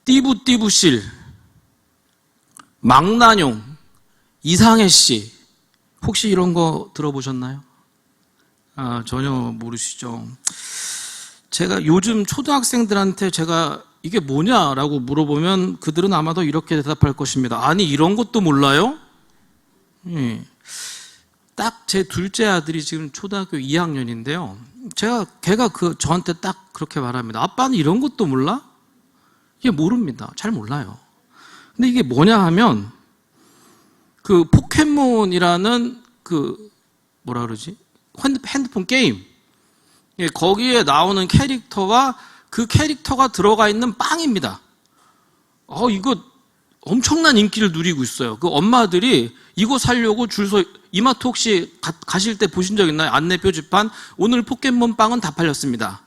띠부띠부실, 망나뇽, 이상해씨, 혹시 이런 거 들어보셨나요? 전혀 모르시죠. 제가 요즘 초등학생들한테 제가 이게 뭐냐라고 물어보면 그들은 아마도 이렇게 대답할 것입니다. 아니, 이런 것도 몰라요? 예. 딱 제 둘째 아들이 지금 초등학교 2학년인데요. 걔가 저한테 딱 그렇게 말합니다. 아빠는 이런 것도 몰라? 이게 모릅니다. 잘 몰라요. 근데 이게 뭐냐 하면 그 포켓몬이라는 뭐라 그러지? 핸드폰 게임. 예, 거기에 나오는 캐릭터와 그 캐릭터가 들어가 있는 빵입니다. 이거 엄청난 인기를 누리고 있어요. 그 엄마들이 이거 사려고 줄 서, 이마트 혹시 가실 때 보신 적 있나요? 안내 표지판, 오늘 포켓몬 빵은 다 팔렸습니다.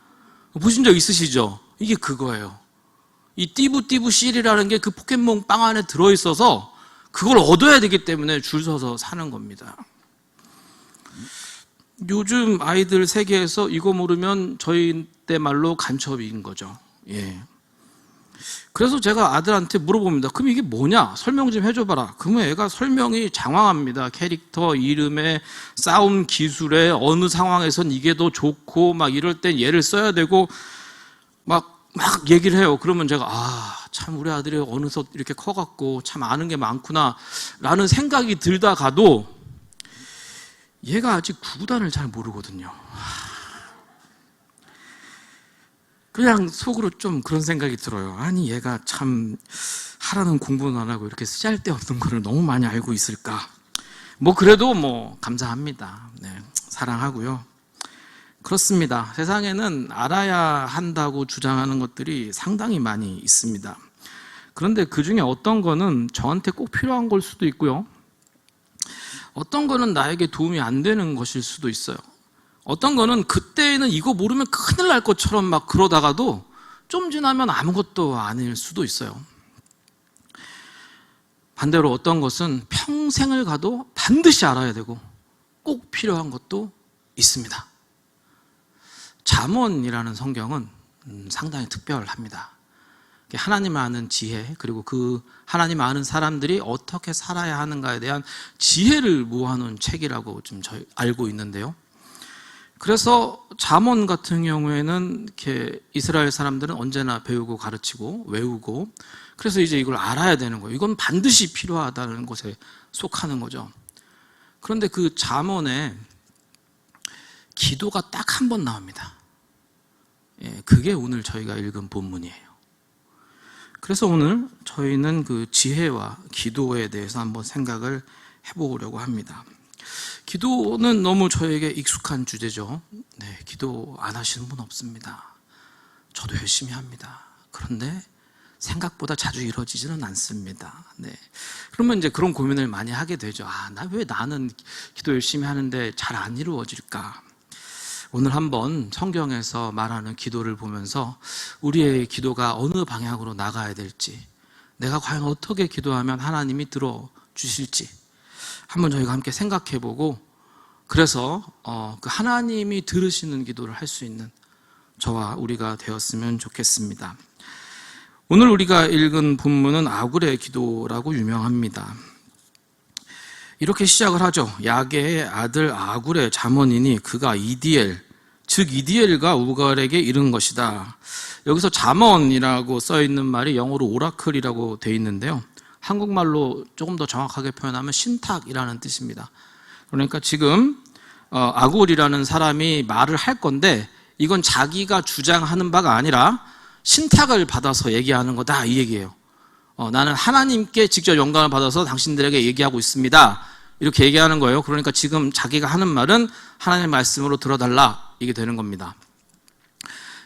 보신 적 있으시죠? 이게 그거예요. 이 띠부띠부 실이라는 게 그 포켓몬 빵 안에 들어있어서 그걸 얻어야 되기 때문에 줄 서서 사는 겁니다. 요즘 아이들 세계에서 이거 모르면 저희 때 말로 간첩인 거죠. 예. 그래서 제가 아들한테 물어봅니다. 그럼 이게 뭐냐? 설명 좀 해줘봐라. 그러면 애가 설명이 장황합니다. 캐릭터 이름에, 싸움 기술에, 어느 상황에선 이게 더 좋고, 막 이럴 땐 얘를 써야 되고, 막 얘기를 해요. 그러면 제가, 참 우리 아들이 어느덧 이렇게 커갖고 참 아는 게 많구나 라는 생각이 들다가도 얘가 아직 구구단을 잘 모르거든요. 그냥 속으로 좀 그런 생각이 들어요. 아니, 얘가 참 하라는 공부는 안 하고 이렇게 쓰잘데없는 거를 너무 많이 알고 있을까. 그래도 감사합니다. 네, 사랑하고요. 그렇습니다. 세상에는 알아야 한다고 주장하는 것들이 상당히 많이 있습니다. 그런데 그 중에 어떤 거는 저한테 꼭 필요한 걸 수도 있고요. 어떤 거는 나에게 도움이 안 되는 것일 수도 있어요. 어떤 거는 그때는 이거 모르면 큰일 날 것처럼 막 그러다가도 좀 지나면 아무것도 아닐 수도 있어요. 반대로 어떤 것은 평생을 가도 반드시 알아야 되고 꼭 필요한 것도 있습니다. 잠언이라는 성경은 상당히 특별합니다. 하나님 아는 지혜, 그리고 그 하나님 아는 사람들이 어떻게 살아야 하는가에 대한 지혜를 모아놓은 책이라고 좀 저희 알고 있는데요. 그래서 잠언 같은 경우에는 이렇게 이스라엘 사람들은 언제나 배우고 가르치고 외우고, 그래서 이제 이걸 알아야 되는 거예요. 이건 반드시 필요하다는 것에 속하는 거죠. 그런데 그 잠언에 기도가 딱 한 번 나옵니다. 예, 그게 오늘 저희가 읽은 본문이에요. 그래서 오늘 저희는 그 지혜와 기도에 대해서 한번 생각을 해보려고 합니다. 기도는 너무 저에게 익숙한 주제죠. 네, 기도 안 하시는 분 없습니다. 저도 열심히 합니다. 그런데 생각보다 자주 이루어지지는 않습니다. 네. 그러면 이제 그런 고민을 많이 하게 되죠. 왜 나는 기도 열심히 하는데 잘 안 이루어질까? 오늘 한번 성경에서 말하는 기도를 보면서 우리의 기도가 어느 방향으로 나가야 될지, 내가 과연 어떻게 기도하면 하나님이 들어주실지 한번 저희가 함께 생각해보고, 그래서 그 하나님이 들으시는 기도를 할 수 있는 저와 우리가 되었으면 좋겠습니다. 오늘 우리가 읽은 본문은 아굴의 기도라고 유명합니다. 이렇게 시작을 하죠. 야게의 아들 아굴의 잠언이니 그가 이디엘, 즉 이디엘과 우갈에게 이른 것이다. 여기서 잠언이라고 써있는 말이 영어로 오라클이라고 되어 있는데요, 한국말로 조금 더 정확하게 표현하면 신탁이라는 뜻입니다. 그러니까 지금 아굴이라는 사람이 말을 할 건데 이건 자기가 주장하는 바가 아니라 신탁을 받아서 얘기하는 거다, 이 얘기예요. 나는 하나님께 직접 영감을 받아서 당신들에게 얘기하고 있습니다, 이렇게 얘기하는 거예요. 그러니까 지금 자기가 하는 말은 하나님의 말씀으로 들어달라, 이게 되는 겁니다.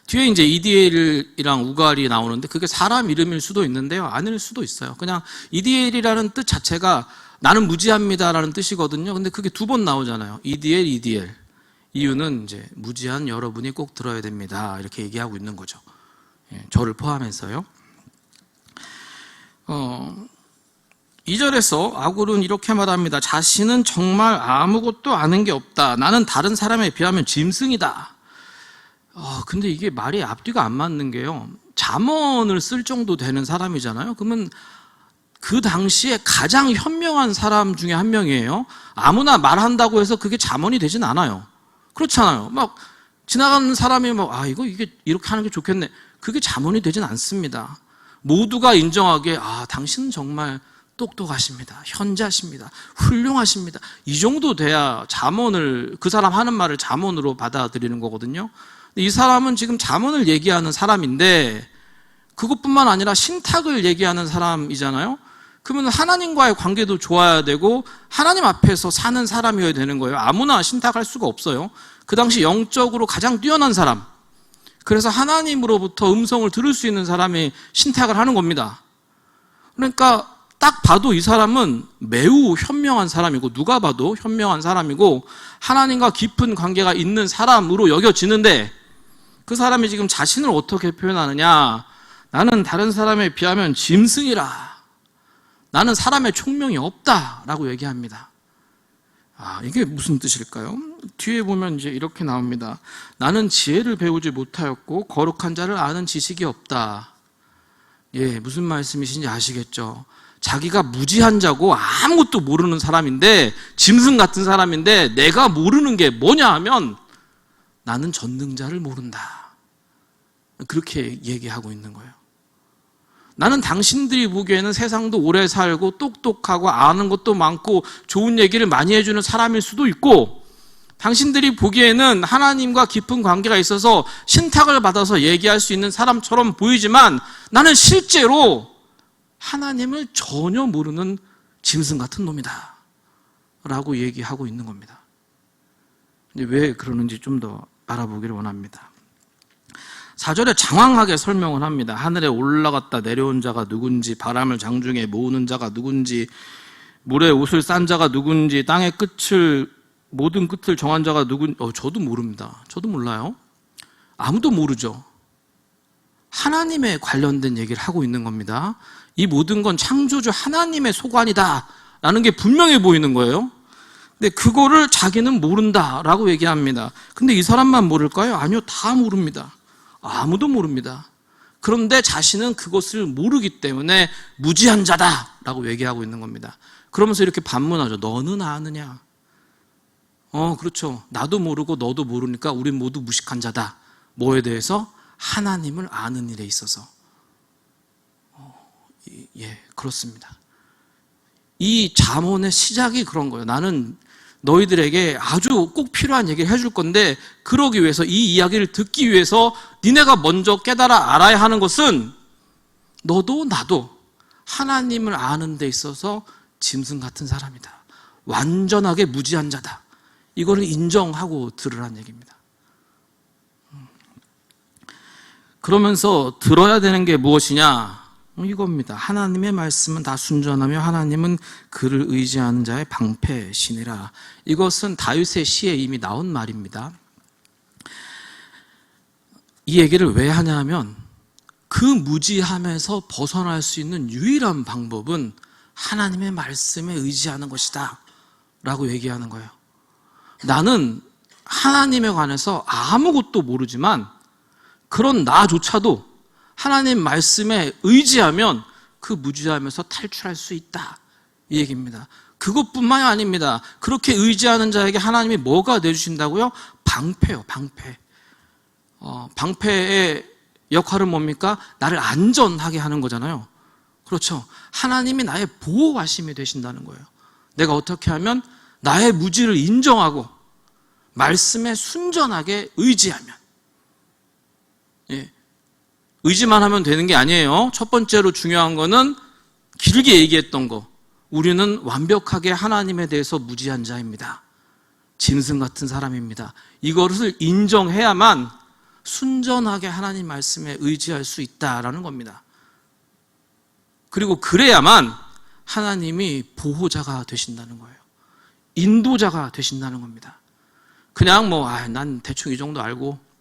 뒤에 이제 이디엘이랑 우갈이 나오는데 그게 사람 이름일 수도 있는데요, 아닐 수도 있어요. 그냥 이디엘이라는 뜻 자체가 나는 무지합니다라는 뜻이거든요. 근데 그게 두 번 나오잖아요. 이디엘, 이디엘. 이유는 이제 무지한 여러분이 꼭 들어야 됩니다, 이렇게 얘기하고 있는 거죠. 예, 저를 포함해서요. 2절에서 아굴은 이렇게 말합니다. 자신은 정말 아무것도 아는 게 없다. 나는 다른 사람에 비하면 짐승이다. 근데 이게 말이 앞뒤가 안 맞는 게요, 잠언을 쓸 정도 되는 사람이잖아요. 그러면 그 당시에 가장 현명한 사람 중에 한 명이에요. 아무나 말한다고 해서 그게 잠언이 되진 않아요. 그렇잖아요. 막 지나가는 사람이 이게 이렇게 하는 게 좋겠네. 그게 잠언이 되진 않습니다. 모두가 인정하기에 당신은 정말 똑똑하십니다. 현자십니다. 훌륭하십니다. 이 정도 돼야 잠언을, 그 사람 하는 말을 잠언으로 받아들이는 거거든요. 이 사람은 지금 잠언을 얘기하는 사람인데 그것뿐만 아니라 신탁을 얘기하는 사람이잖아요. 그러면 하나님과의 관계도 좋아야 되고 하나님 앞에서 사는 사람이어야 되는 거예요. 아무나 신탁할 수가 없어요. 그 당시 영적으로 가장 뛰어난 사람, 그래서 하나님으로부터 음성을 들을 수 있는 사람이 신탁을 하는 겁니다. 그러니까 딱 봐도 이 사람은 매우 현명한 사람이고, 누가 봐도 현명한 사람이고 하나님과 깊은 관계가 있는 사람으로 여겨지는데, 그 사람이 지금 자신을 어떻게 표현하느냐? 나는 다른 사람에 비하면 짐승이라. 나는 사람의 총명이 없다라고 얘기합니다. 이게 무슨 뜻일까요? 뒤에 보면 이제 이렇게 나옵니다. 나는 지혜를 배우지 못하였고 거룩한 자를 아는 지식이 없다. 무슨 말씀이신지 아시겠죠? 자기가 무지한 자고 아무것도 모르는 사람인데, 짐승 같은 사람인데 내가 모르는 게 뭐냐 하면 나는 전능자를 모른다. 그렇게 얘기하고 있는 거예요. 나는 당신들이 보기에는 세상도 오래 살고 똑똑하고 아는 것도 많고 좋은 얘기를 많이 해주는 사람일 수도 있고, 당신들이 보기에는 하나님과 깊은 관계가 있어서 신탁을 받아서 얘기할 수 있는 사람처럼 보이지만 나는 실제로 하나님을 전혀 모르는 짐승 같은 놈이다 라고 얘기하고 있는 겁니다. 근데 왜 그러는지 좀 더 알아보기를 원합니다. 4절에 장황하게 설명을 합니다. 하늘에 올라갔다 내려온 자가 누군지, 바람을 장중에 모으는 자가 누군지, 물에 옷을 싼 자가 누군지, 땅의 모든 끝을 정한 자가 누군지. 저도 모릅니다. 저도 몰라요. 아무도 모르죠. 하나님에 관련된 얘기를 하고 있는 겁니다. 이 모든 건 창조주 하나님의 소관이다 라는 게 분명해 보이는 거예요. 근데 그거를 자기는 모른다라고 얘기합니다. 근데 이 사람만 모를까요? 아니요, 다 모릅니다. 아무도 모릅니다. 그런데 자신은 그것을 모르기 때문에 무지한 자다라고 얘기하고 있는 겁니다. 그러면서 이렇게 반문하죠. 너는 아느냐? 그렇죠. 나도 모르고 너도 모르니까 우린 모두 무식한 자다. 뭐에 대해서? 하나님을 아는 일에 있어서. 그렇습니다. 이 잠언의 시작이 그런 거예요. 나는 너희들에게 아주 꼭 필요한 얘기를 해줄 건데, 그러기 위해서, 이 이야기를 듣기 위해서 니네가 먼저 깨달아 알아야 하는 것은 너도 나도 하나님을 아는 데 있어서 짐승 같은 사람이다. 완전하게 무지한 자다. 이거를 인정하고 들으라는 얘기입니다. 그러면서 들어야 되는 게 무엇이냐? 이겁니다. 하나님의 말씀은 다 순전하며 하나님은 그를 의지하는 자의 방패시니라. 이것은 다윗의 시에 이미 나온 말입니다. 이 얘기를 왜 하냐 하면, 그 무지함에서 벗어날 수 있는 유일한 방법은 하나님의 말씀에 의지하는 것이다 라고 얘기하는 거예요. 나는 하나님에 관해서 아무것도 모르지만 그런 나조차도 하나님 말씀에 의지하면 그 무지함에서 탈출할 수 있다, 이 얘기입니다. 그것뿐만이 아닙니다. 그렇게 의지하는 자에게 하나님이 뭐가 내주신다고요? 방패요, 방패. 방패의 역할은 뭡니까? 나를 안전하게 하는 거잖아요. 그렇죠. 하나님이 나의 보호하심이 되신다는 거예요. 내가 어떻게 하면? 나의 무지를 인정하고 말씀에 순전하게 의지하면. 의지만 하면 되는 게 아니에요. 첫 번째로 중요한 거는 길게 얘기했던 거. 우리는 완벽하게 하나님에 대해서 무지한 자입니다. 짐승 같은 사람입니다. 이것을 인정해야만 순전하게 하나님 말씀에 의지할 수 있다라는 겁니다. 그리고 그래야만 하나님이 보호자가 되신다는 거예요. 인도자가 되신다는 겁니다. 그냥 난 대충 이 정도 알고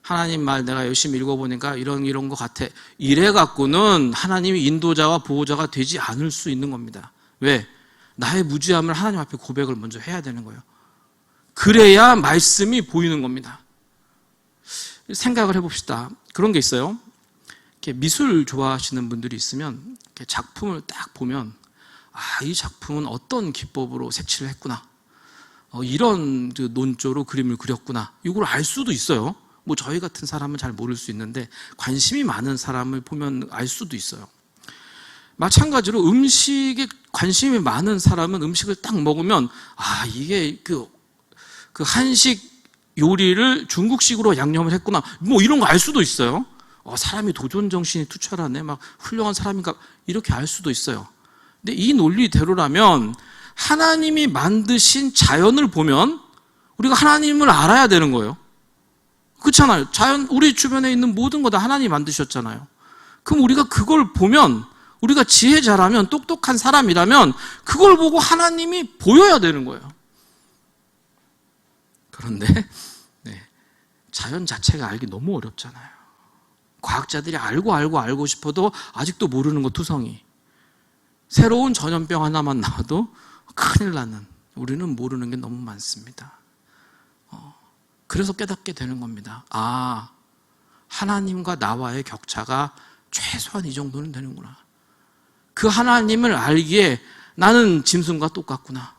하나님 말 내가 열심히 읽어보니까 이런 것 같아, 이래 갖고는 하나님이 인도자와 보호자가 되지 않을 수 있는 겁니다. 왜? 나의 무지함을 하나님 앞에 고백을 먼저 해야 되는 거예요. 그래야 말씀이 보이는 겁니다. 생각을 해봅시다. 그런 게 있어요. 미술 좋아하시는 분들이 있으면 작품을 딱 보면 이 작품은 어떤 기법으로 색칠을 했구나, 이런 논조로 그림을 그렸구나, 이걸 알 수도 있어요. 뭐 저희 같은 사람은 잘 모를 수 있는데 관심이 많은 사람을 보면 알 수도 있어요. 마찬가지로 음식에 관심이 많은 사람은 음식을 딱 먹으면 이게 그 한식 요리를 중국식으로 양념을 했구나, 뭐 이런 거 알 수도 있어요. 사람이 도전 정신이 투철하네, 막 훌륭한 사람인가, 이렇게 알 수도 있어요. 근데 이 논리대로라면 하나님이 만드신 자연을 보면 우리가 하나님을 알아야 되는 거예요. 그렇잖아요. 자연, 우리 주변에 있는 모든 거 다 하나님이 만드셨잖아요. 그럼 우리가 그걸 보면, 우리가 지혜 잘하면, 똑똑한 사람이라면 그걸 보고 하나님이 보여야 되는 거예요. 그런데 자연 자체가 알기 너무 어렵잖아요. 과학자들이 알고 싶어도 아직도 모르는 거 투성이. 새로운 전염병 하나만 나와도 큰일 나는, 우리는 모르는 게 너무 많습니다. 그래서 깨닫게 되는 겁니다. 하나님과 나와의 격차가 최소한 이 정도는 되는구나. 그 하나님을 알기에 나는 짐승과 똑같구나.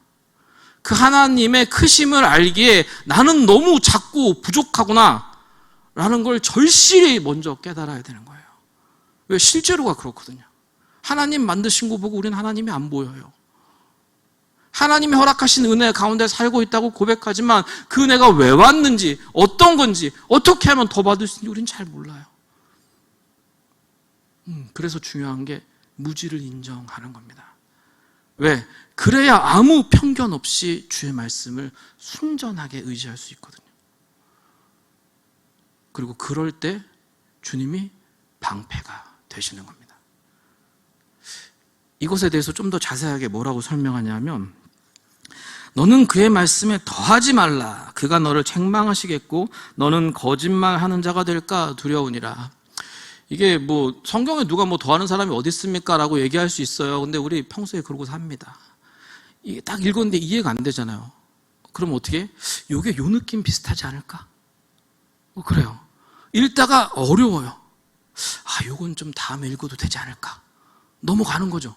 그 하나님의 크심을 알기에 나는 너무 작고 부족하구나 라는 걸 절실히 먼저 깨달아야 되는 거예요. 왜? 실제로가 그렇거든요. 하나님 만드신 거 보고 우리는 하나님이 안 보여요. 하나님이 허락하신 은혜 가운데 살고 있다고 고백하지만 그 은혜가 왜 왔는지, 어떤 건지, 어떻게 하면 더 받을 수 있는지 우리는 잘 몰라요. 그래서 중요한 게 무지를 인정하는 겁니다. 왜? 그래야 아무 편견 없이 주의 말씀을 순전하게 의지할 수 있거든요. 그리고 그럴 때 주님이 방패가 되시는 겁니다. 이것에 대해서 좀 더 자세하게 뭐라고 설명하냐면, 너는 그의 말씀에 더하지 말라. 그가 너를 책망하시겠고 너는 거짓말하는 자가 될까 두려우니라. 이게 뭐 성경에 누가 뭐 더하는 사람이 어디 있습니까? 라고 얘기할 수 있어요. 근데 우리 평소에 그러고 삽니다. 이게 딱 읽었는데 이해가 안 되잖아요. 그럼 어떻게? 요게 요 느낌 비슷하지 않을까? 그래요. 읽다가 어려워요. 요건 좀 다음에 읽어도 되지 않을까? 넘어가는 거죠.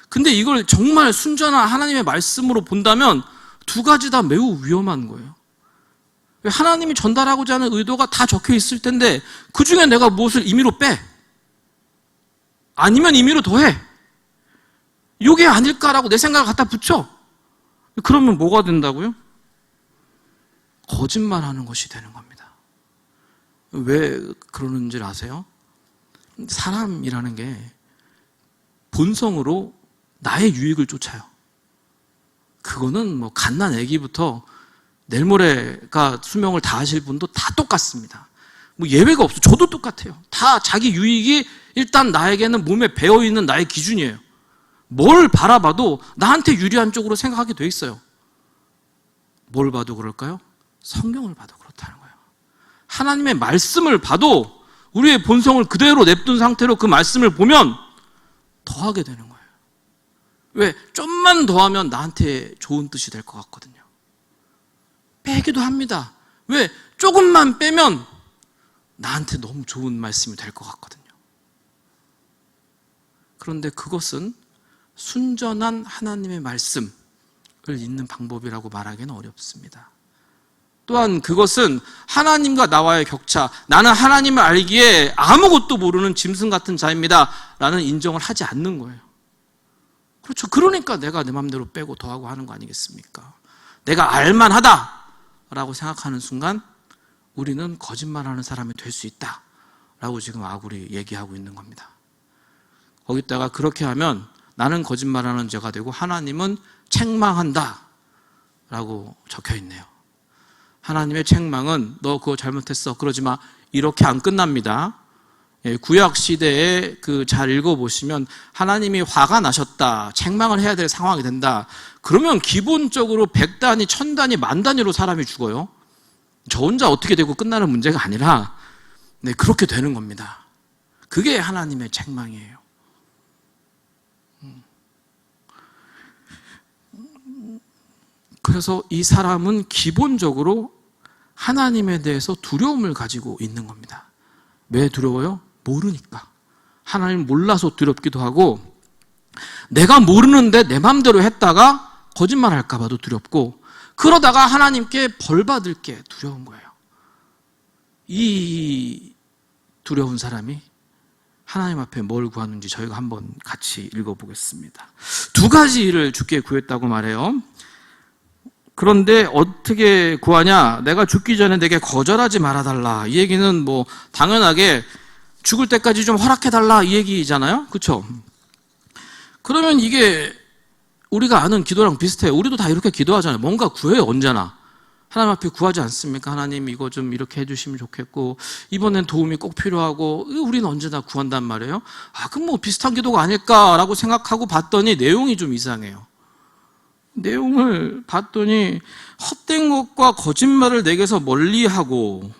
근데 이걸 정말 순전한 하나님의 말씀으로 본다면 두 가지 다 매우 위험한 거예요. 하나님이 전달하고자 하는 의도가 다 적혀 있을 텐데 그 중에 내가 무엇을 임의로 빼? 아니면 임의로 더해? 이게 아닐까라고 내 생각을 갖다 붙여. 그러면 뭐가 된다고요? 거짓말하는 것이 되는 겁니다. 왜 그러는지 아세요? 사람이라는 게 본성으로 나의 유익을 쫓아요. 그거는 뭐 갓난 아기부터 내일 모레가 수명을 다하실 분도 다 똑같습니다. 뭐 예외가 없어. 저도 똑같아요. 다 자기 유익이 일단 나에게는 몸에 배어있는 나의 기준이에요. 뭘 바라봐도 나한테 유리한 쪽으로 생각하게 돼 있어요. 뭘 봐도 그럴까요? 성경을 봐도 그렇다는 거예요. 하나님의 말씀을 봐도 우리의 본성을 그대로 냅둔 상태로 그 말씀을 보면 더하게 되는 거예요. 왜? 좀만 더하면 나한테 좋은 뜻이 될 것 같거든요. 빼기도 합니다. 왜? 조금만 빼면 나한테 너무 좋은 말씀이 될 것 같거든요. 그런데 그것은 순전한 하나님의 말씀을 읽는 방법이라고 말하기는 어렵습니다. 또한 그것은 하나님과 나와의 격차, 나는 하나님을 알기에 아무것도 모르는 짐승 같은 자입니다 라는 인정을 하지 않는 거예요. 그렇죠. 그러니까 내가 내 마음대로 빼고 더하고 하는 거 아니겠습니까? 내가 알만하다 라고 생각하는 순간 우리는 거짓말하는 사람이 될 수 있다 라고 지금 아굴이 얘기하고 있는 겁니다. 거기다가 그렇게 하면 나는 거짓말하는 자가 되고 하나님은 책망한다 라고 적혀 있네요. 하나님의 책망은 너 그거 잘못했어 그러지 마, 이렇게 안 끝납니다. 구약 시대에 잘 읽어보시면 하나님이 화가 나셨다, 책망을 해야 될 상황이 된다, 그러면 기본적으로 100단위, 1000단위, 만 단위로 사람이 죽어요. 저 혼자 어떻게 되고 끝나는 문제가 아니라 그렇게 되는 겁니다. 그게 하나님의 책망이에요. 그래서 이 사람은 기본적으로 하나님에 대해서 두려움을 가지고 있는 겁니다. 왜 두려워요? 모르니까. 하나님 몰라서 두렵기도 하고, 내가 모르는데 내 맘대로 했다가 거짓말할까 봐도 두렵고, 그러다가 하나님께 벌 받을 게 두려운 거예요. 이 두려운 사람이 하나님 앞에 뭘 구하는지 저희가 한번 같이 읽어보겠습니다. 두 가지 일을 주께 구했다고 말해요. 그런데 어떻게 구하냐? 내가 죽기 전에 내게 거절하지 말아달라. 이 얘기는 뭐 당연하게 죽을 때까지 좀 허락해달라 이 얘기잖아요. 그렇죠? 그러면 이게 우리가 아는 기도랑 비슷해요. 우리도 다 이렇게 기도하잖아요. 뭔가 구해요, 언제나. 하나님 앞에 구하지 않습니까? 하나님 이거 좀 이렇게 해주시면 좋겠고, 이번엔 도움이 꼭 필요하고, 우리는 언제나 구한단 말이에요. 그럼 뭐 비슷한 기도가 아닐까라고 생각하고 봤더니 내용이 좀 이상해요. 내용을 봤더니 헛된 것과 거짓말을 내게서 멀리하고,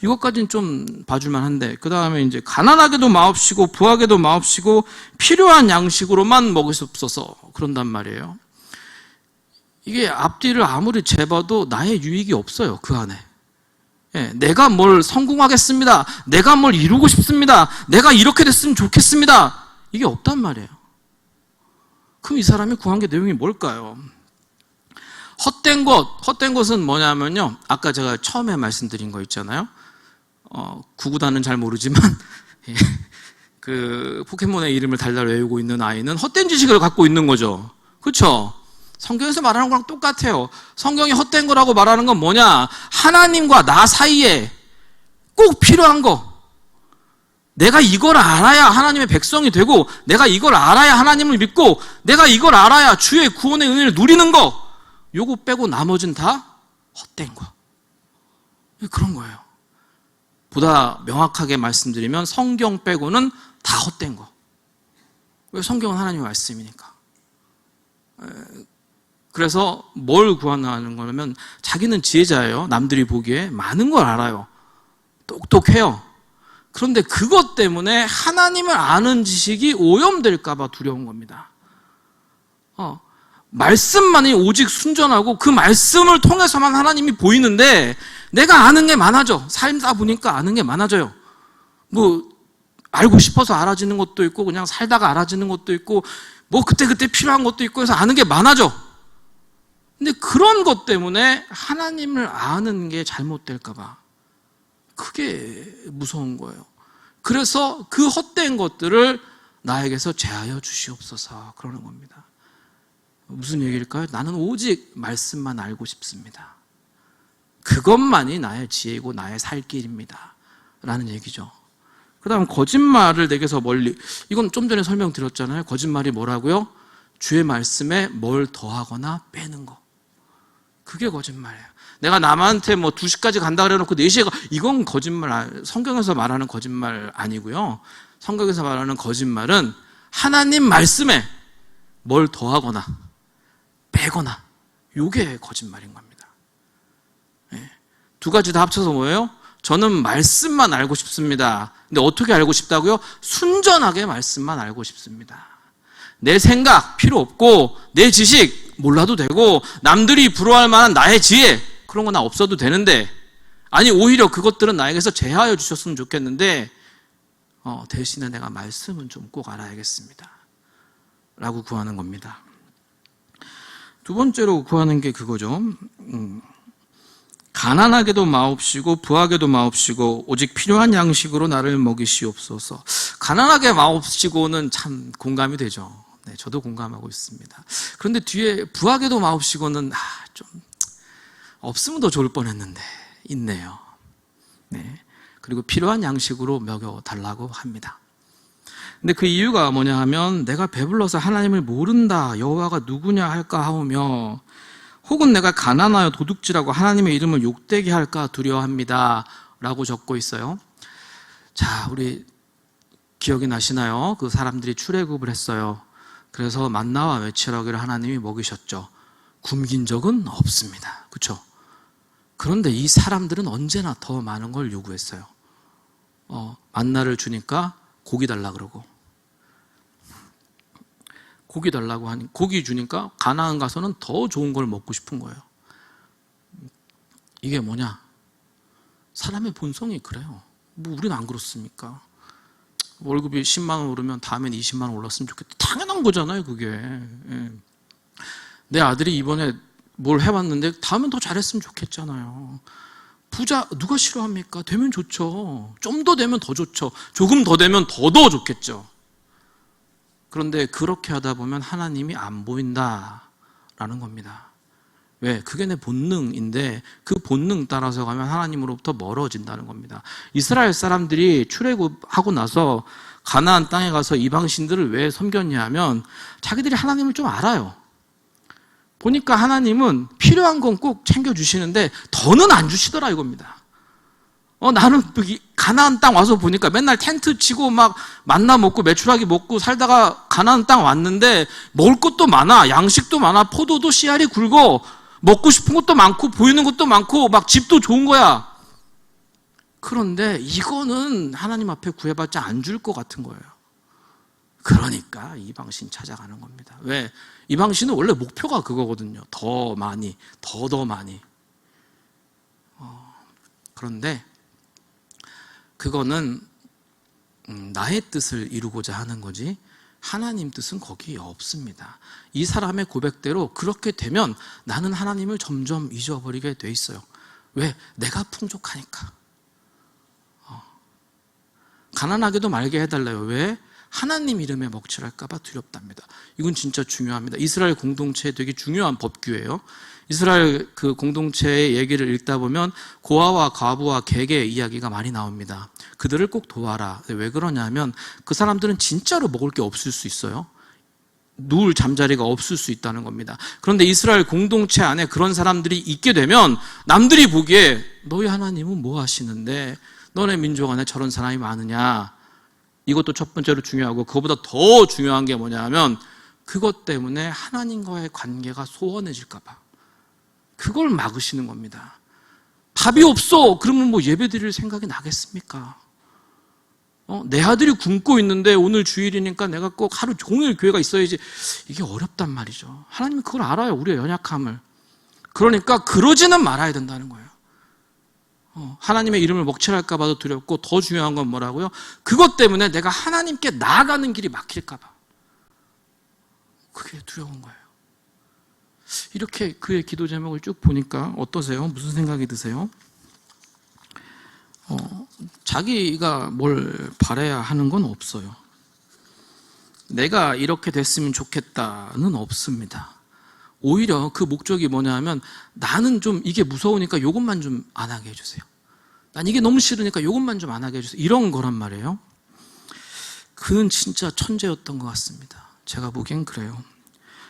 이것까지는 좀 봐줄만 한데, 그 다음에 이제 가난하게도 마옵시고 부하게도 마옵시고 필요한 양식으로만 먹으시옵소서 그런단 말이에요. 이게 앞뒤를 아무리 재봐도 나의 유익이 없어요, 그 안에. 내가 뭘 성공하겠습니다, 내가 뭘 이루고 싶습니다, 내가 이렇게 됐으면 좋겠습니다, 이게 없단 말이에요. 그럼 이 사람이 구한 게 내용이 뭘까요? 헛된 것은 뭐냐면요, 아까 제가 처음에 말씀드린 거 있잖아요. 구구단은 잘 모르지만 그 포켓몬의 이름을 달달 외우고 있는 아이는 헛된 지식을 갖고 있는 거죠. 그렇죠? 성경에서 말하는 거랑 똑같아요. 성경이 헛된 거라고 말하는 건 뭐냐? 하나님과 나 사이에 꼭 필요한 거, 내가 이걸 알아야 하나님의 백성이 되고, 내가 이걸 알아야 하나님을 믿고, 내가 이걸 알아야 주의 구원의 은혜를 누리는 거, 요거 빼고 나머지는 다 헛된 거. 그런 거예요. 보다 명확하게 말씀드리면 성경 빼고는 다 헛된 거. 왜? 성경은 하나님의 말씀이니까. 그래서 뭘 구하는 거냐면, 자기는 지혜자예요. 남들이 보기에 많은 걸 알아요. 똑똑해요. 그런데 그것 때문에 하나님을 아는 지식이 오염될까 봐 두려운 겁니다. 말씀만이 오직 순전하고 그 말씀을 통해서만 하나님이 보이는데, 내가 아는 게 많아져. 살다 보니까 아는 게 많아져요. 뭐 알고 싶어서 알아지는 것도 있고, 그냥 살다가 알아지는 것도 있고, 뭐 그때그때 필요한 것도 있고 해서 아는 게 많아져. 근데 그런 것 때문에 하나님을 아는 게 잘못될까 봐 그게 무서운 거예요. 그래서 그 헛된 것들을 나에게서 제하여 주시옵소서 그러는 겁니다. 무슨 얘기일까요? 나는 오직 말씀만 알고 싶습니다. 그것만이 나의 지혜이고 나의 살 길입니다 라는 얘기죠. 그 다음 거짓말을 내게서 멀리, 이건 좀 전에 설명드렸잖아요. 거짓말이 뭐라고요? 주의 말씀에 뭘 더하거나 빼는 거, 그게 거짓말이에요. 내가 남한테 뭐 2시까지 간다 그래놓고 4시에 가, 이건 거짓말, 성경에서 말하는 거짓말 아니고요. 성경에서 말하는 거짓말은 하나님 말씀에 뭘 더하거나 빼거나, 요게 거짓말인 겁니다. 두 가지 다 합쳐서 뭐예요? 저는 말씀만 알고 싶습니다. 근데 어떻게 알고 싶다고요? 순전하게 말씀만 알고 싶습니다. 내 생각 필요 없고, 내 지식 몰라도 되고, 남들이 부러워할 만한 나의 지혜, 그런 거 나 없어도 되는데, 아니 오히려 그것들은 나에게서 제하여 주셨으면 좋겠는데, 대신에 내가 말씀은 좀 꼭 알아야겠습니다 라고 구하는 겁니다. 두 번째로 구하는 게 그거죠. 가난하게도 마옵시고 부하게도 마옵시고 오직 필요한 양식으로 나를 먹이시옵소서. 가난하게 마옵시고는 참 공감이 되죠. 네, 저도 공감하고 있습니다. 그런데 뒤에 부하게도 마옵시고는 좀 없으면 더 좋을 뻔했는데 있네요. 네. 그리고 필요한 양식으로 먹여달라고 합니다. 근데 그 이유가 뭐냐 하면, 내가 배불러서 하나님을 모른다, 여호와가 누구냐 할까 하오며, 혹은 내가 가난하여 도둑질하고 하나님의 이름을 욕되게 할까 두려워합니다 라고 적고 있어요. 자, 우리 기억이 나시나요? 그 사람들이 출애굽을 했어요. 그래서 만나와 메추라기를 하나님이 먹이셨죠. 굶긴 적은 없습니다. 그렇죠? 그런데 이 사람들은 언제나 더 많은 걸 요구했어요. 만나를 주니까 고기 달라 그러고, 고기 달라고 하니 고기 주니까 가나안 가서는 더 좋은 걸 먹고 싶은 거예요. 이게 뭐냐? 사람의 본성이 그래요. 뭐 우리는 안 그렇습니까? 월급이 10만 원 오르면 다음엔 20만 원 올랐으면 좋겠다. 당연한 거잖아요, 그게. 예. 내 아들이 이번에 뭘 해봤는데 다음엔 더 잘했으면 좋겠잖아요. 부자 누가 싫어합니까? 되면 좋죠. 좀 더 되면 더 좋죠. 조금 더 되면 더 좋겠죠. 그런데 그렇게 하다 보면 하나님이 안 보인다라는 겁니다. 왜? 그게 내 본능인데 그 본능 따라서 가면 하나님으로부터 멀어진다는 겁니다. 이스라엘 사람들이 출애굽하고 나서 가나안 땅에 가서 이방신들을 왜 섬겼냐 하면 자기들이 하나님을 좀 알아요. 보니까 하나님은 필요한 건 꼭 챙겨주시는데 더는 안 주시더라 이겁니다. 나는 가나안 땅 와서 보니까 맨날 텐트 치고 막 만나 먹고 메추라기 먹고 살다가 가나안 땅 왔는데 먹을 것도 많아, 양식도 많아, 포도도 씨알이 굵어, 먹고 싶은 것도 많고 보이는 것도 많고 막 집도 좋은 거야. 그런데 이거는 하나님 앞에 구해봤자 안 줄 것 같은 거예요. 그러니까 이방신 찾아가는 겁니다. 왜? 이방신은 원래 목표가 그거거든요. 더 많이, 더 많이. 그런데 그거는 나의 뜻을 이루고자 하는 거지 하나님 뜻은 거기에 없습니다. 이 사람의 고백대로 그렇게 되면 나는 하나님을 점점 잊어버리게 돼 있어요. 왜? 내가 풍족하니까. 가난하게도 말게 해달라요. 왜? 하나님 이름에 먹칠할까 봐 두렵답니다. 이건 진짜 중요합니다. 이스라엘 공동체에 되게 중요한 법규예요. 이스라엘 그 공동체의 얘기를 읽다 보면 고아와 과부와 객의 이야기가 많이 나옵니다. 그들을 꼭 도와라. 왜 그러냐면 그 사람들은 진짜로 먹을 게 없을 수 있어요. 누울 잠자리가 없을 수 있다는 겁니다. 그런데 이스라엘 공동체 안에 그런 사람들이 있게 되면 남들이 보기에 너희 하나님은 뭐 하시는데 너네 민족 안에 저런 사람이 많으냐. 이것도 첫 번째로 중요하고 그것보다 더 중요한 게 뭐냐 하면 그것 때문에 하나님과의 관계가 소원해질까 봐 그걸 막으시는 겁니다. 밥이 없어. 그러면 뭐 예배 드릴 생각이 나겠습니까? 내 아들이 굶고 있는데 오늘 주일이니까 내가 꼭 하루 종일 교회가 있어야지. 이게 어렵단 말이죠. 하나님은 그걸 알아요. 우리의 연약함을. 그러니까 그러지는 말아야 된다는 거예요. 하나님의 이름을 먹칠할까 봐도 두렵고 더 중요한 건 뭐라고요? 그것 때문에 내가 하나님께 나아가는 길이 막힐까 봐. 그게 두려운 거예요. 이렇게 그의 기도 제목을 쭉 보니까 어떠세요? 무슨 생각이 드세요? 자기가 뭘 바라야 하는 건 없어요. 내가 이렇게 됐으면 좋겠다는 없습니다. 오히려 그 목적이 뭐냐 하면 나는 좀 이게 무서우니까 이것만 좀 안 하게 해주세요. 난 이게 너무 싫으니까 이것만 좀 안 하게 해주세요. 이런 거란 말이에요. 그는 진짜 천재였던 것 같습니다. 제가 보기엔 그래요.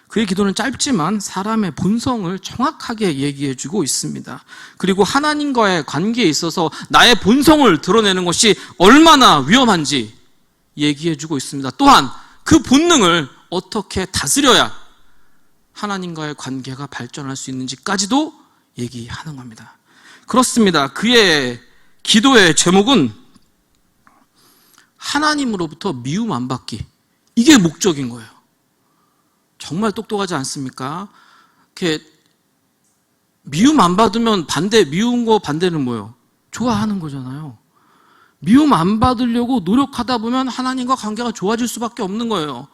그의 기도는 짧지만 사람의 본성을 정확하게 얘기해주고 있습니다. 그리고 하나님과의 관계에 있어서 나의 본성을 드러내는 것이 얼마나 위험한지 얘기해주고 있습니다. 또한 그 본능을 어떻게 다스려야 하나님과의 관계가 발전할 수 있는지까지도 얘기하는 겁니다. 그렇습니다. 그의 기도의 제목은 하나님으로부터 미움 안 받기. 이게 목적인 거예요. 정말 똑똑하지 않습니까? 이렇게 미움 안 받으면 미운 거 반대는 뭐예요? 좋아하는 거잖아요. 미움 안 받으려고 노력하다 보면 하나님과 관계가 좋아질 수밖에 없는 거예요.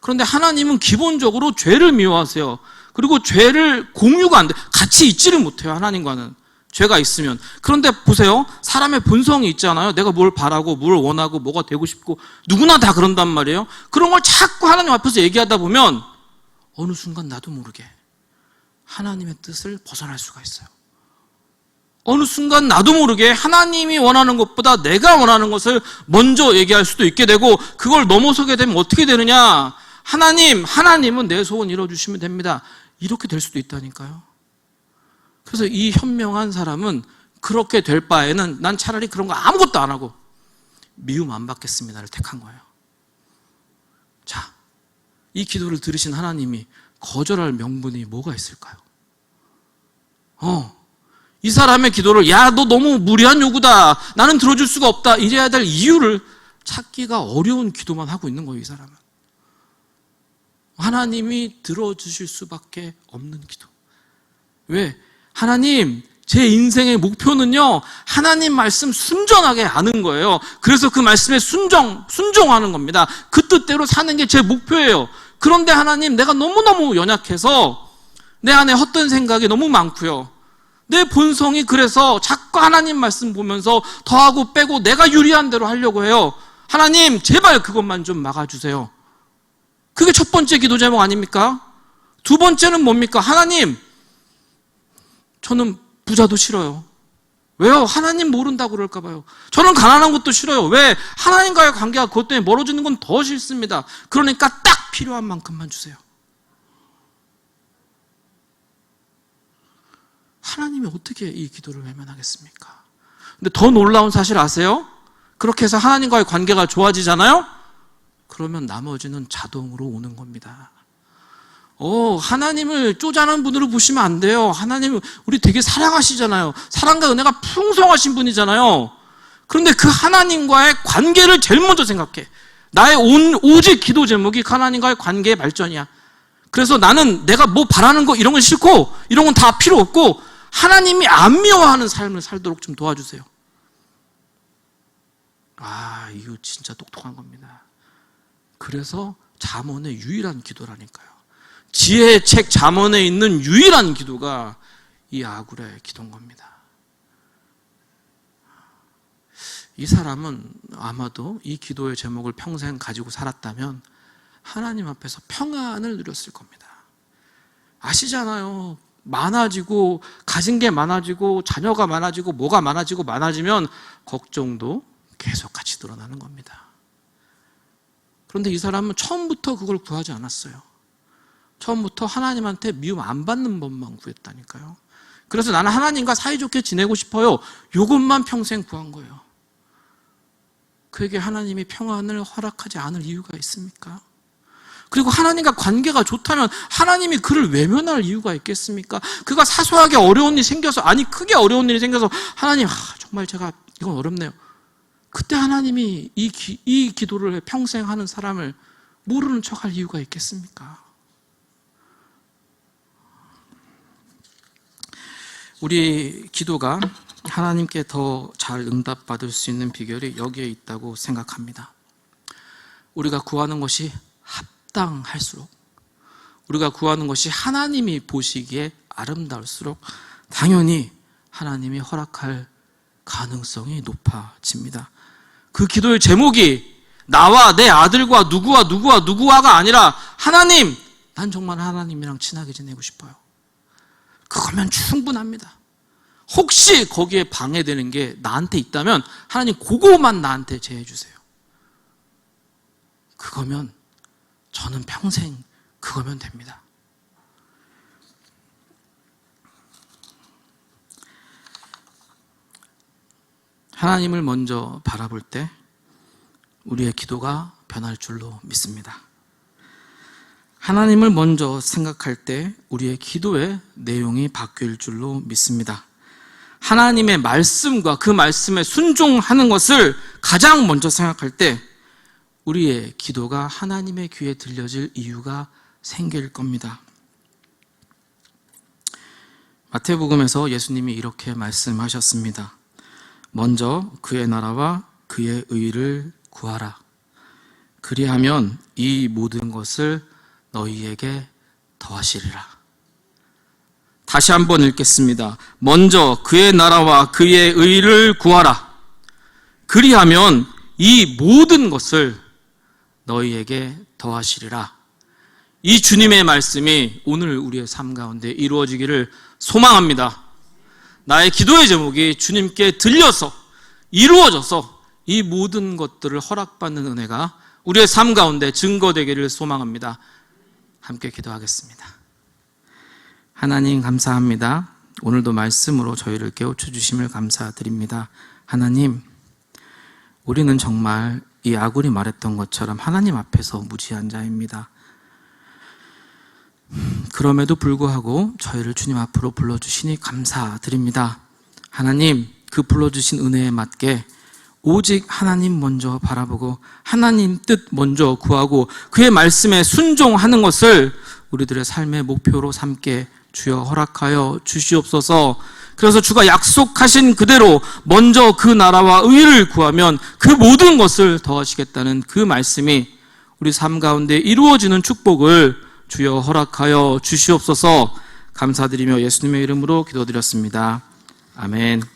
그런데 하나님은 기본적으로 죄를 미워하세요. 그리고 죄를 공유가 안 돼. 같이 있지를 못해요, 하나님과는. 죄가 있으면. 그런데 보세요. 사람의 본성이 있잖아요. 내가 뭘 바라고, 뭘 원하고, 뭐가 되고 싶고, 누구나 다 그런단 말이에요. 그런 걸 자꾸 하나님 앞에서 얘기하다 보면 어느 순간 나도 모르게 하나님의 뜻을 벗어날 수가 있어요. 어느 순간 나도 모르게 하나님이 원하는 것보다 내가 원하는 것을 먼저 얘기할 수도 있게 되고 그걸 넘어서게 되면 어떻게 되느냐? 하나님은 내 소원 이뤄주시면 됩니다. 이렇게 될 수도 있다니까요. 그래서 이 현명한 사람은 그렇게 될 바에는 난 차라리 그런 거 아무것도 안 하고 미움 안 받겠습니다를 택한 거예요. 자, 이 기도를 들으신 하나님이 거절할 명분이 뭐가 있을까요? 이 사람의 기도를 야, 너 너무 무리한 요구다. 나는 들어줄 수가 없다. 이래야 될 이유를 찾기가 어려운 기도만 하고 있는 거예요, 이 사람은. 하나님이 들어주실 수밖에 없는 기도. 왜? 하나님, 제 인생의 목표는요, 하나님 말씀 순전하게 아는 거예요. 그래서 그 말씀에 순종하는 겁니다. 그 뜻대로 사는 게 제 목표예요. 그런데 하나님, 내가 너무너무 연약해서 내 안에 헛된 생각이 너무 많고요. 내 본성이 그래서 자꾸 하나님 말씀 보면서 더하고 빼고 내가 유리한 대로 하려고 해요. 하나님, 제발 그것만 좀 막아주세요. 그게 첫 번째 기도 제목 아닙니까? 두 번째는 뭡니까? 하나님, 저는 부자도 싫어요. 왜요? 하나님 모른다고 그럴까 봐요. 저는 가난한 것도 싫어요. 왜? 하나님과의 관계가 그것 때문에 멀어지는 건 더 싫습니다. 그러니까 딱 필요한 만큼만 주세요. 하나님이 어떻게 이 기도를 외면하겠습니까? 근데 더 놀라운 사실 아세요? 그렇게 해서 하나님과의 관계가 좋아지잖아요? 그러면 나머지는 자동으로 오는 겁니다. 하나님을 쪼잔한 분으로 보시면 안 돼요. 하나님 우리 되게 사랑하시잖아요. 사랑과 은혜가 풍성하신 분이잖아요. 그런데 그 하나님과의 관계를 제일 먼저 생각해. 나의 오직 기도 제목이 하나님과의 관계의 발전이야. 그래서 나는 내가 뭐 바라는 거 이런 건 싫고 이런 건 다 필요 없고 하나님이 안 미워하는 삶을 살도록 좀 도와주세요. 이거 진짜 똑똑한 겁니다. 그래서 잠언의 유일한 기도라니까요. 지혜의 책 잠언에 있는 유일한 기도가 이 아굴의 기도인 겁니다. 이 사람은 아마도 이 기도의 제목을 평생 가지고 살았다면 하나님 앞에서 평안을 누렸을 겁니다. 아시잖아요. 많아지고 가진 게 많아지고 자녀가 많아지고 뭐가 많아지고 많아지면 걱정도 계속 같이 늘어나는 겁니다. 그런데 이 사람은 처음부터 그걸 구하지 않았어요. 처음부터 하나님한테 미움 안 받는 법만 구했다니까요. 그래서 나는 하나님과 사이좋게 지내고 싶어요. 이것만 평생 구한 거예요. 그에게 하나님이 평안을 허락하지 않을 이유가 있습니까? 그리고 하나님과 관계가 좋다면 하나님이 그를 외면할 이유가 있겠습니까? 그가 사소하게 어려운 일이 생겨서, 크게 어려운 일이 생겨서 하나님, 정말 제가 이건 어렵네요. 그때 하나님이 이 기도를 평생 하는 사람을 모르는 척할 이유가 있겠습니까? 우리 기도가 하나님께 더 잘 응답받을 수 있는 비결이 여기에 있다고 생각합니다. 우리가 구하는 것이 합당할수록, 우리가 구하는 것이 하나님이 보시기에 아름다울수록 당연히 하나님이 허락할 가능성이 높아집니다. 그 기도의 제목이 나와 내 아들과 누구와가 아니라 하나님, 난 정말 하나님이랑 친하게 지내고 싶어요. 그거면 충분합니다. 혹시 거기에 방해되는 게 나한테 있다면 하나님 그거만 나한테 제해 주세요. 그거면 저는 평생 그거면 됩니다. 하나님을 먼저 바라볼 때 우리의 기도가 변할 줄로 믿습니다. 하나님을 먼저 생각할 때 우리의 기도의 내용이 바뀔 줄로 믿습니다. 하나님의 말씀과 그 말씀에 순종하는 것을 가장 먼저 생각할 때 우리의 기도가 하나님의 귀에 들려질 이유가 생길 겁니다. 마태복음에서 예수님이 이렇게 말씀하셨습니다. 먼저 그의 나라와 그의 의를 구하라. 그리하면 이 모든 것을 너희에게 더하시리라. 다시 한번 읽겠습니다. 먼저 그의 나라와 그의 의를 구하라. 그리하면 이 모든 것을 너희에게 더하시리라. 이 주님의 말씀이 오늘 우리의 삶 가운데 이루어지기를 소망합니다. 나의 기도의 제목이 주님께 들려서 이루어져서 이 모든 것들을 허락받는 은혜가 우리의 삶 가운데 증거되기를 소망합니다. 함께 기도하겠습니다. 하나님 감사합니다. 오늘도 말씀으로 저희를 깨우쳐 주심을 감사드립니다. 하나님, 우리는 정말 이 아굴이 말했던 것처럼 하나님 앞에서 무지한 자입니다. 그럼에도 불구하고 저희를 주님 앞으로 불러주시니 감사드립니다. 하나님, 그 불러주신 은혜에 맞게 오직 하나님 먼저 바라보고 하나님 뜻 먼저 구하고 그의 말씀에 순종하는 것을 우리들의 삶의 목표로 삼게 주여 허락하여 주시옵소서. 그래서 주가 약속하신 그대로 먼저 그 나라와 의를 구하면 그 모든 것을 더하시겠다는 그 말씀이 우리 삶 가운데 이루어지는 축복을 주여 허락하여 주시옵소서. 감사드리며 예수님의 이름으로 기도드렸습니다. 아멘.